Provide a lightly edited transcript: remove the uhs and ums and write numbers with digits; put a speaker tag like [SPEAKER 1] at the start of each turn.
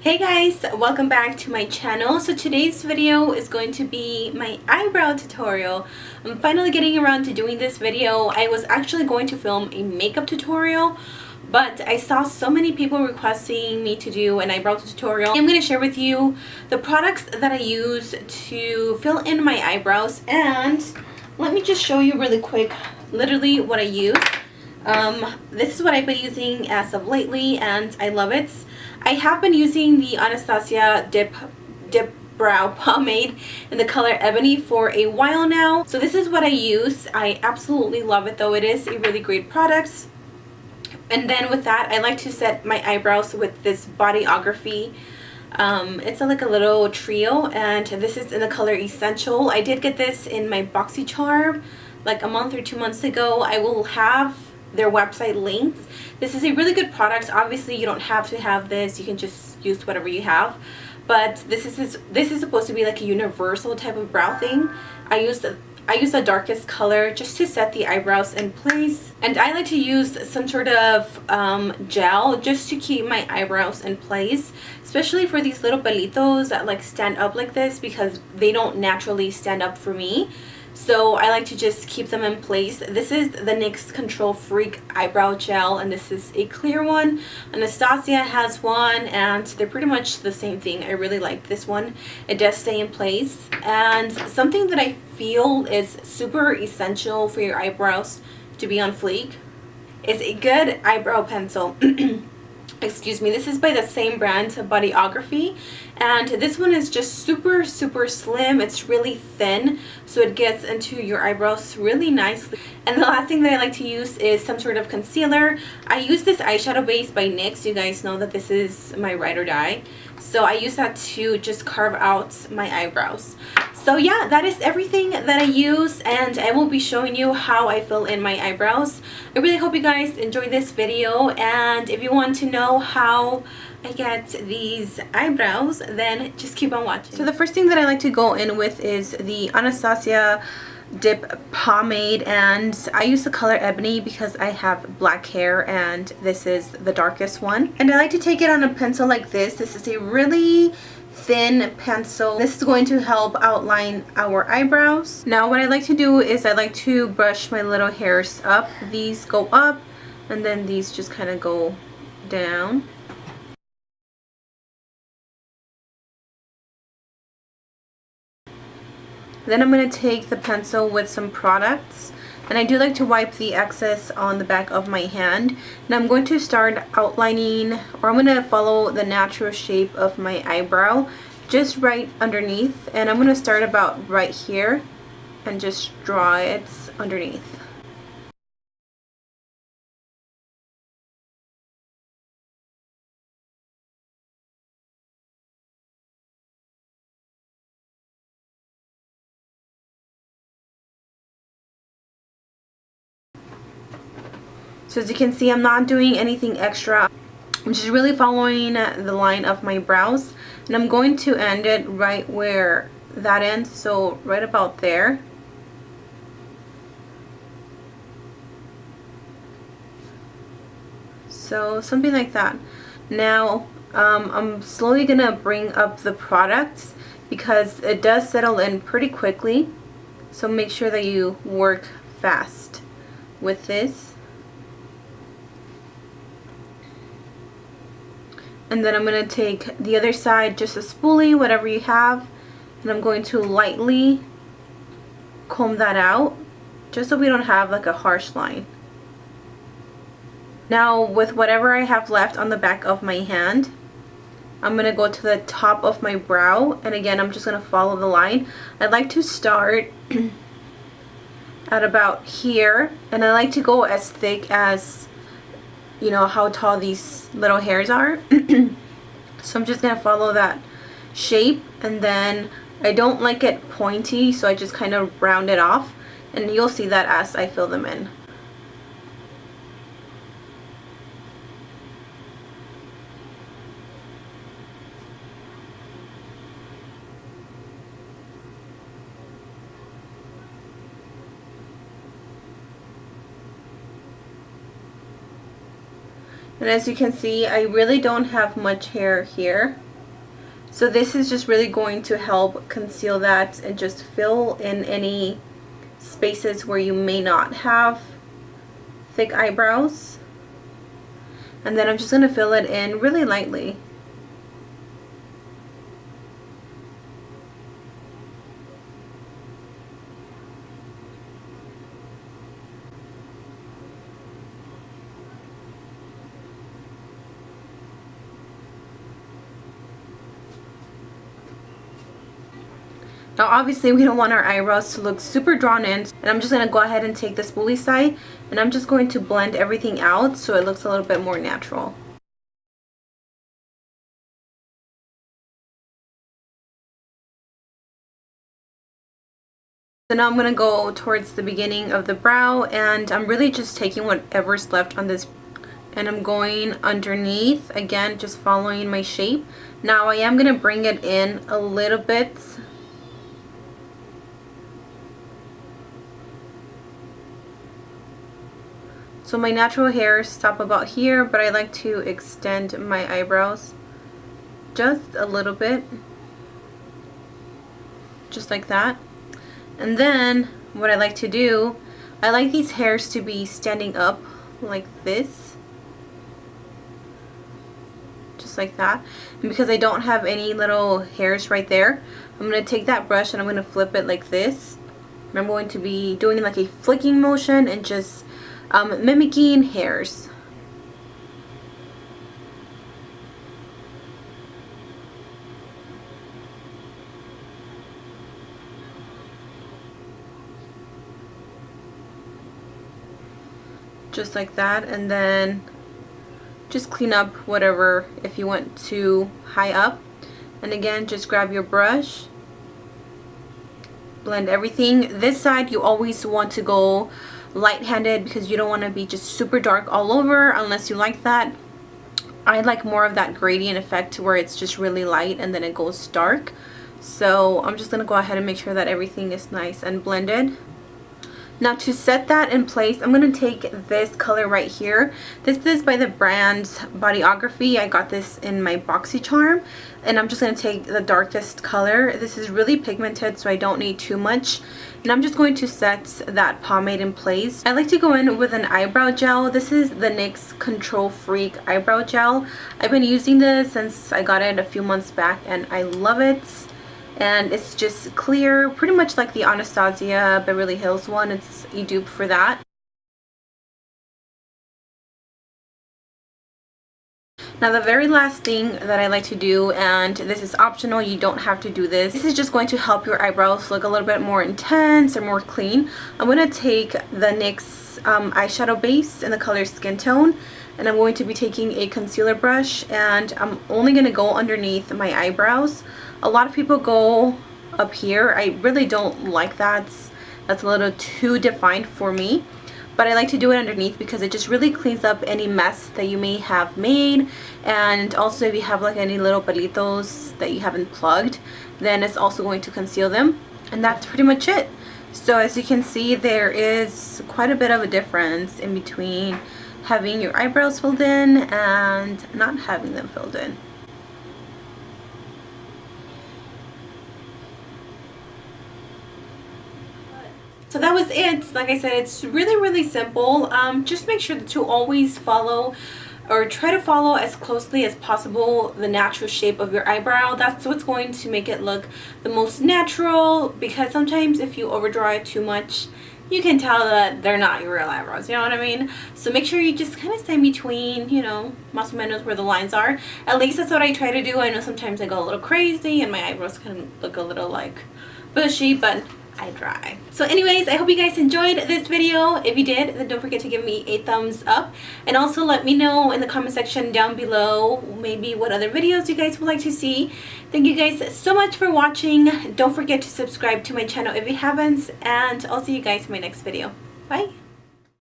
[SPEAKER 1] Hey guys, welcome back to my channel. So today's video is going to be my eyebrow tutorial. I'm finally getting around to doing this video. I was actually going to film a makeup tutorial, but I saw so many people requesting me to do an eyebrow tutorial. I'm going to share with you the products that I use to fill in my eyebrows, and let me just show you really quick literally what I use. This is what I've been using as of lately, and I love it. I have been using the Anastasia Dip Brow Pomade in the color Ebony for a while now. So this is what I use. I absolutely love it, though. It is a really great product. And then with that, I like to set my eyebrows with this Bodyography. It's like a little trio, and this is in the color Essential. I did get this in my BoxyCharm like a month or 2 months ago. I will have their website linked. This is a really good product. Obviously you don't have to have this, you can just use whatever you have, but this is supposed to be like a universal type of brow thing. I use the darkest color just to set the eyebrows in place, and I like to use some sort of gel just to keep my eyebrows in place, especially for these little pelitos that like stand up like this, because they don't naturally stand up for me. So I like to just keep them in place. This is the NYX Control Freak eyebrow gel, and this is a clear one. Anastasia has one, and they're pretty much the same thing. I really like this one. It does stay in place. And something that I feel is super essential for your eyebrows to be on fleek is a good eyebrow pencil. Excuse me. This is by the same brand, Bodyography, and this one is just super slim. It's really thin, so it gets into your eyebrows really nicely. And the last thing that I like to use is some sort of concealer. I use this eyeshadow base by NYX. You guys know that this is my ride or die, so I use that to just carve out my eyebrows. So yeah, that is everything that I use, and I will be showing you how I fill in my eyebrows. I really hope you guys enjoy this video, and if you want to know how I get these eyebrows, then just keep on watching. So the first thing that I like to go in with is the Anastasia Dip Pomade, and I use the color Ebony because I have black hair and this is the darkest one. And I like to take it on a pencil like this. This is a really thin pencil. This is going to help outline our eyebrows. Now what I like to do is I like to brush my little hairs up. These go up and then these just kind of go down. Then I'm going to take the pencil with some products, and I do like to wipe the excess on the back of my hand. And I'm going to start outlining, or I'm going to follow the natural shape of my eyebrow just right underneath, and I'm going to start about right here and just draw it underneath. So as you can see, I'm not doing anything extra. I'm just really following the line of my brows, and I'm going to end it right where that ends, so right about there. So something like that. Now I'm slowly gonna bring up the products because it does settle in pretty quickly, so make sure that you work fast with this. And then I'm going to take the other side, just a spoolie, whatever you have, and I'm going to lightly comb that out just so we don't have like a harsh line. Now with whatever I have left on the back of my hand, I'm going to go to the top of my brow, and again I'm just going to follow the line. I like to start at about here, and I like to go as thick as, you know, how tall these little hairs are. So I'm just going to follow that shape, and then I don't like it pointy, so I just kind of round it off, and you'll see that as I fill them in. And as you can see, I really don't have much hair here. So this is just really going to help conceal that and just fill in any spaces where you may not have thick eyebrows. And then I'm just going to fill it in really lightly. Now obviously we don't want our eyebrows to look super drawn in, and I'm just going to go ahead and take the spoolie side and I'm just going to blend everything out so it looks a little bit more natural. So now I'm going to go towards the beginning of the brow, and I'm really just taking whatever's left on this and I'm going underneath, again just following my shape. Now I am going to bring it in a little bit. So my natural hairs stop about here, but I like to extend my eyebrows just a little bit, just like that. And then what I like to do, I like these hairs to be standing up like this, just like that. And because I don't have any little hairs right there, I'm going to take that brush and I'm going to flip it like this. And I'm going to be doing like a flicking motion and just mimicking hairs. Just like that, and then just clean up whatever if you went too high up. And again, just grab your brush, blend everything. This side you always want to go light-handed because you don't want to be just super dark all over unless you like that. I like more of that gradient effect where it's just really light and then it goes dark. So I'm just going to go ahead and make sure that everything is nice and blended. Now to set that in place, I'm going to take this color right here. This is by the brand Bodyography. I got this in my BoxyCharm, and I'm just going to take the darkest color. This is really pigmented, so I don't need too much. And I'm just going to set that pomade in place. I like to go in with an eyebrow gel. This is the NYX Control Freak eyebrow gel. I've been using this since I got it a few months back and I love it. And it's just clear, pretty much like the Anastasia Beverly Hills one. It's a dupe for that. Now the very last thing that I like to do, and this is optional, you don't have to do this. This is just going to help your eyebrows look a little bit more intense or more clean. I'm going to take the NYX eyeshadow base in the color Skin Tone, and I'm going to be taking a concealer brush, and I'm only going to go underneath my eyebrows. A lot of people go up here. I really don't like that. That's a little too defined for me. But I like to do it underneath because it just really cleans up any mess that you may have made. And also if you have like any little pelitos that you haven't plugged, then it's also going to conceal them. And that's pretty much it. So as you can see, there is quite a bit of a difference in between having your eyebrows filled in and not having them filled in. So that was it. Like I said, it's really simple. Just make sure to always follow or try to follow as closely as possible the natural shape of your eyebrow. That's what's going to make it look the most natural, because sometimes if you overdraw it too much, you can tell that they're not your real eyebrows, you know what I mean? So make sure you just kind of stay in between, you know, más o menos where the lines are. At least that's what I try to do. I know sometimes I go a little crazy and my eyebrows can look a little like bushy, but I try. So anyways, I hope you guys enjoyed this video. If you did, then don't forget to give me a thumbs up, and also let me know in the comment section down below maybe what other videos you guys would like to see. Thank you guys so much for watching. Don't forget to subscribe to my channel if you haven't, and I'll see you guys in my next video. Bye.